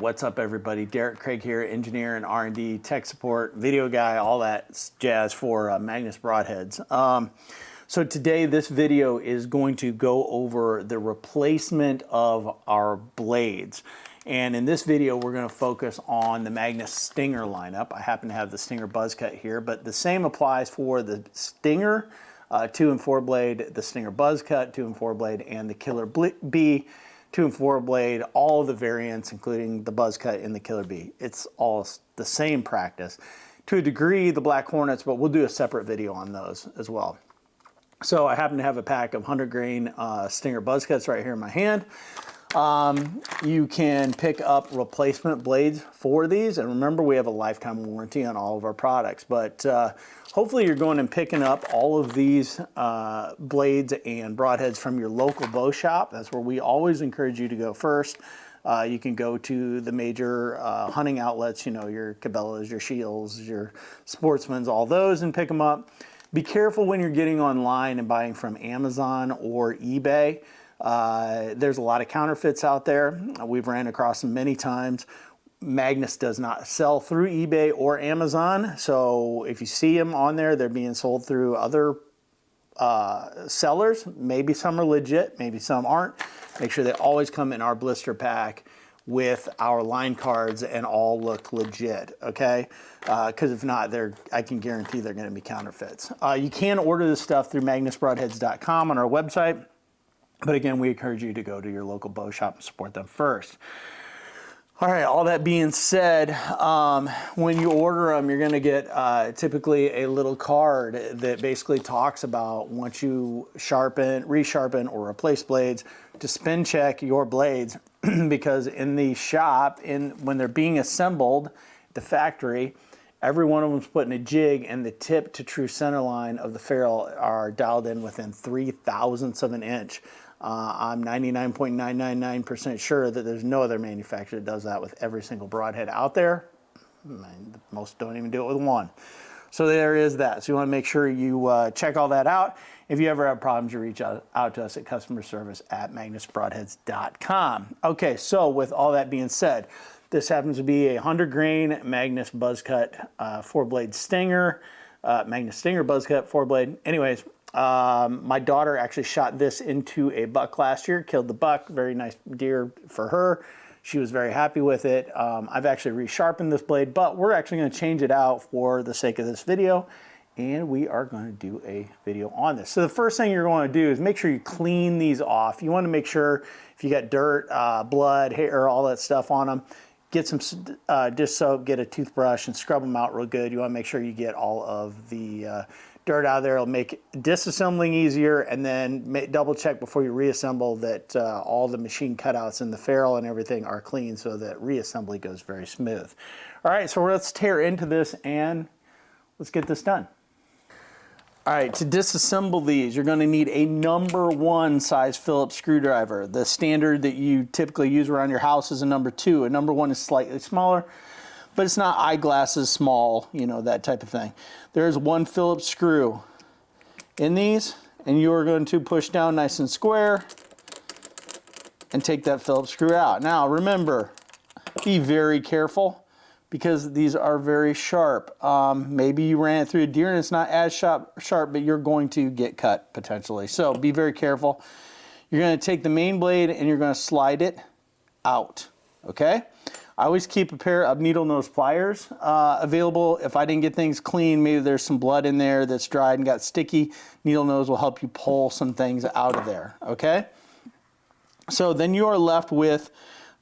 what's up everybody? Derek Craig here, engineer and R&D, tech support, video guy, all that jazz for Magnus Broadheads. So today this video is going to go over the replacement of our blades. And in this video we're going to focus on the Magnus Stinger lineup. I happen to have the Stinger buzz cut here, but the same applies for the Stinger 2 and 4 blade, the Stinger buzz cut 2 and 4 blade, and the Killer Bee 2 and 4 blade, all of the variants, including the buzz cut and the Killer Bee. It's all the same practice. To a degree, the Black Hornets, but we'll do a separate video on those as well. So I happen to have a pack of 100 grain Stinger buzz cuts right here in my hand. You can pick up replacement blades for these, and remember we have a lifetime warranty on all of our products, but hopefully you're going and picking up all of these blades and broadheads from your local bow shop. That's where we always encourage you to go first. You can go to the major hunting outlets, you know, your Cabela's, your Shields, your Sportsman's, all those, and pick them up. Be careful when you're getting online and buying from Amazon or eBay. There's a lot of counterfeits out there. We've ran across them many times. Magnus does not sell through eBay or Amazon, so if you see them on there, they're being sold through other sellers. Maybe some are legit, maybe some aren't. Make sure they always come in our blister pack with our line cards and all look legit, okay? Because if not, I can guarantee they're going to be counterfeits. You can order this stuff through magnusbroadheads.com on our website. But again, we encourage you to go to your local bow shop and support them first. All right, all that being said, when you order them, you're going to get typically a little card that basically talks about once you sharpen, resharpen, or replace blades, to spin check your blades because in the shop, when they're being assembled at the factory, every one of them is put in a jig, and the tip to true center line of the ferrule are dialed in within 3/1000ths of an inch. I'm 99.999% sure that there's no other manufacturer that does that with every single broadhead out there. Most don't even do it with one. So there is that. So you want to make sure you check all that out. If you ever have problems, you reach out to us at customer service at magnusbroadheads.com. Okay, so with all that being said, this happens to be a 100 grain Magnus buzz cut 4-blade Stinger, Magnus Stinger buzz cut 4-blade. Anyways, my daughter actually shot this into a buck last year, killed the buck, very nice deer for her. She was very happy with it. I've actually resharpened this blade, but we're actually going to change it out for the sake of this video, and we are going to do a video on this. So the first thing you're going to do is make sure you clean these off. You want to make sure if you got dirt, blood, hair, all that stuff on them, get some dish soap, get a toothbrush, and scrub them out real good. You want to make sure you get all of the dirt out of there. It'll make disassembling easier, and then double check before you reassemble that all the machine cutouts in the ferrule and everything are clean so that reassembly goes very smooth. All right, so let's tear into this and let's get this done. All right, to disassemble these, you're going to need a number 1 size Phillips screwdriver. The standard that you typically use around your house is a number 2. A number 1 is slightly smaller, but it's not eyeglasses small, you know, that type of thing. There's 1 Phillips screw in these, and you're going to push down nice and square and take that Phillips screw out. Now remember, be very careful because these are very sharp. Maybe you ran it through a deer and it's not as sharp, but you're going to get cut potentially. So be very careful. You're going to take the main blade and you're going to slide it out, okay? I always keep a pair of needle nose pliers available. If I didn't get things clean, maybe there's some blood in there that's dried and got sticky, needle nose will help you pull some things out of there, okay? So then you are left with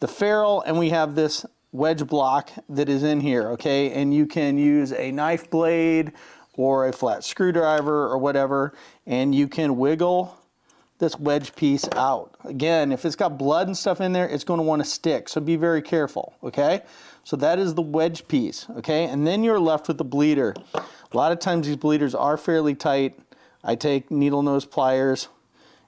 the ferrule, and we have this wedge block that is in here, okay? And you can use a knife blade or a flat screwdriver or whatever, and you can wiggle this wedge piece out. Again, if it's got blood and stuff in there, it's going to want to stick, so be very careful, okay? So that is the wedge piece, okay? And then you're left with the bleeder. A lot of times these bleeders are fairly tight. I take needle nose pliers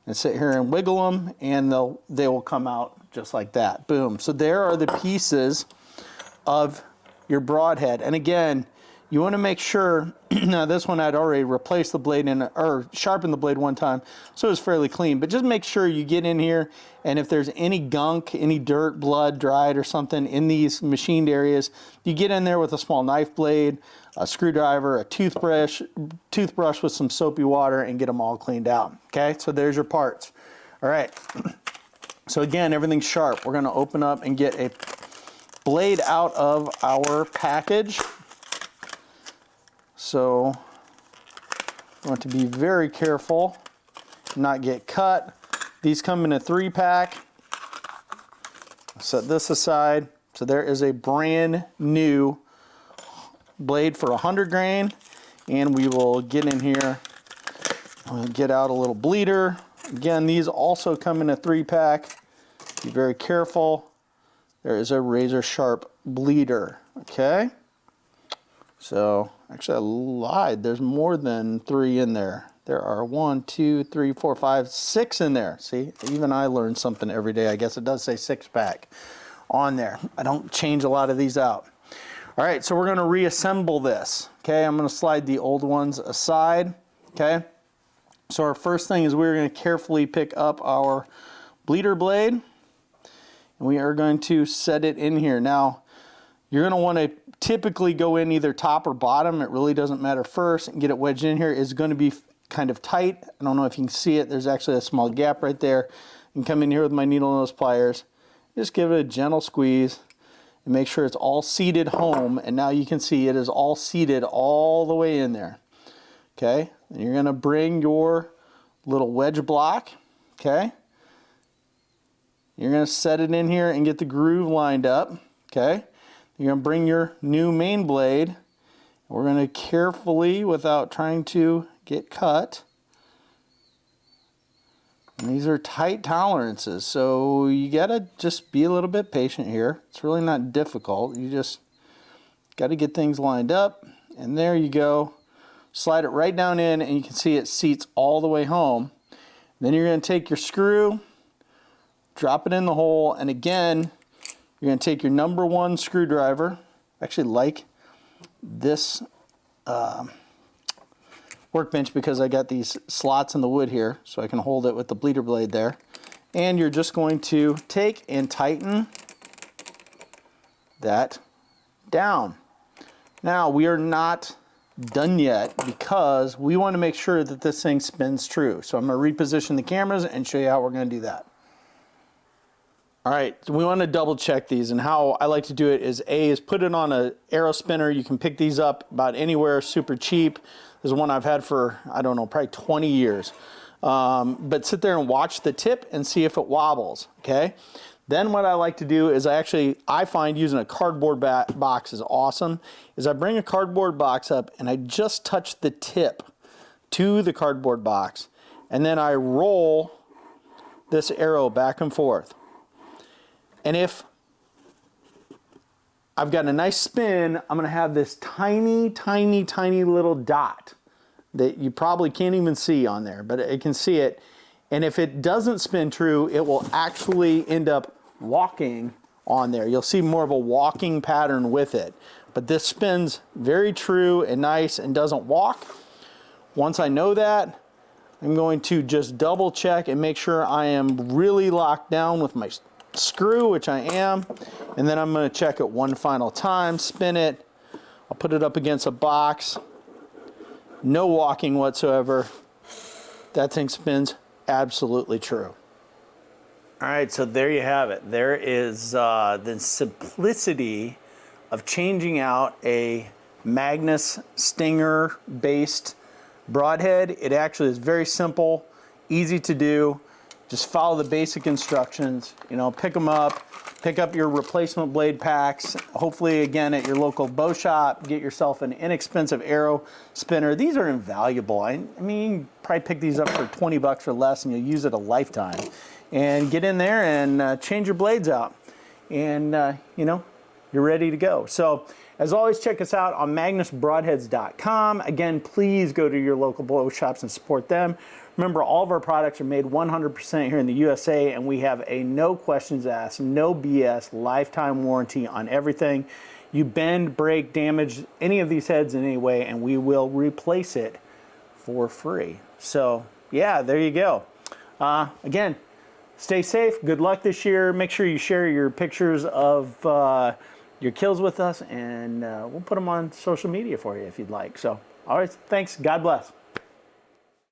and sit here and wiggle them, and they will come out just like that. Boom. So there are the pieces of your broadhead. And again, you want to make sure, now this one I'd already replaced the blade in, or sharpened the blade one time, so it's fairly clean, but just make sure you get in here, and if there's any gunk, any dirt, blood, dried or something in these machined areas, you get in there with a small knife blade, a screwdriver, a toothbrush with some soapy water, and get them all cleaned out. Okay, so there's your parts. All right, so again, everything's sharp. We're gonna open up and get a blade out of our package. So you want to be very careful, not get cut. These come in a 3-pack. Set this aside. So there is a brand new blade for 100 grain, and we will get in here, get out a little bleeder. Again, these also come in a 3-pack. Be very careful. There is a razor sharp bleeder, okay? So, actually I lied, there's more than 3 in there. There are 1, 2, 3, 4, 5, 6 in there. See, even I learn something every day. I guess it does say 6-pack on there. I don't change a lot of these out. All right, so we're gonna reassemble this. Okay, I'm gonna slide the old ones aside, okay? So our first thing is we're gonna carefully pick up our bleeder blade, and we are going to set it in here. Now, you're gonna wanna typically go in either top or bottom. It really doesn't matter first, and get it wedged in here. It's gonna be kind of tight. I don't know if you can see it. There's actually a small gap right there. And come in here with my needle nose pliers. Just give it a gentle squeeze and make sure it's all seated home. And now you can see it is all seated all the way in there. Okay, and you're gonna bring your little wedge block, okay? You're gonna set it in here and get the groove lined up, okay? You're gonna bring your new main blade. We're gonna carefully, without trying to get cut. And these are tight tolerances, so you gotta just be a little bit patient here. It's really not difficult. You just gotta get things lined up, and there you go. Slide it right down in, and you can see it seats all the way home. Then you're gonna take your screw, drop it in the hole, and again, you're gonna take your #1 screwdriver. I actually like this workbench because I got these slots in the wood here, so I can hold it with the bleeder blade there. And you're just going to take and tighten that down. Now, we are not done yet because we want to make sure that this thing spins true. So I'm going to reposition the cameras and show you how we're going to do that. All right, so we want to double check these, and how I like to do it is put it on an arrow spinner. You can pick these up about anywhere, super cheap. This is one I've had for, I don't know, probably 20 years. But sit there and watch the tip and see if it wobbles, okay? Then what I like to do is I find using a cardboard box is awesome, is I bring a cardboard box up and I just touch the tip to the cardboard box, and then I roll this arrow back and forth. And if I've got a nice spin, I'm gonna have this tiny, tiny, tiny little dot that you probably can't even see on there, but it can see it. And if it doesn't spin true, it will actually end up walking on there. You'll see more of a walking pattern with it. But this spins very true and nice and doesn't walk. Once I know that, I'm going to just double check and make sure I am really locked down with my screw, which I am, and then I'm going to check it one final time, spin it, I'll put it up against a box, no walking whatsoever. That thing spins absolutely true. All right, so there you have it. There is the simplicity of changing out a Magnus Stinger based broadhead. It actually is very simple, easy to do. Just follow the basic instructions, you know, pick them up, pick up your replacement blade packs, hopefully again at your local bow shop, get yourself an inexpensive arrow spinner. These are invaluable. I mean, you can probably pick these up for 20 bucks or less and you'll use it a lifetime. And get in there and change your blades out. And, you know, you're ready to go. So, as always, check us out on magnusbroadheads.com. Again, please go to your local bow shops and support them. Remember, all of our products are made 100% here in the USA, and we have a no questions asked, no BS lifetime warranty on everything. You bend, break, damage any of these heads in any way, and we will replace it for free. So yeah, there you go. Again, stay safe. Good luck this year. Make sure you share your pictures of your kills with us, and we'll put them on social media for you if you'd like. So, all right, thanks. God bless.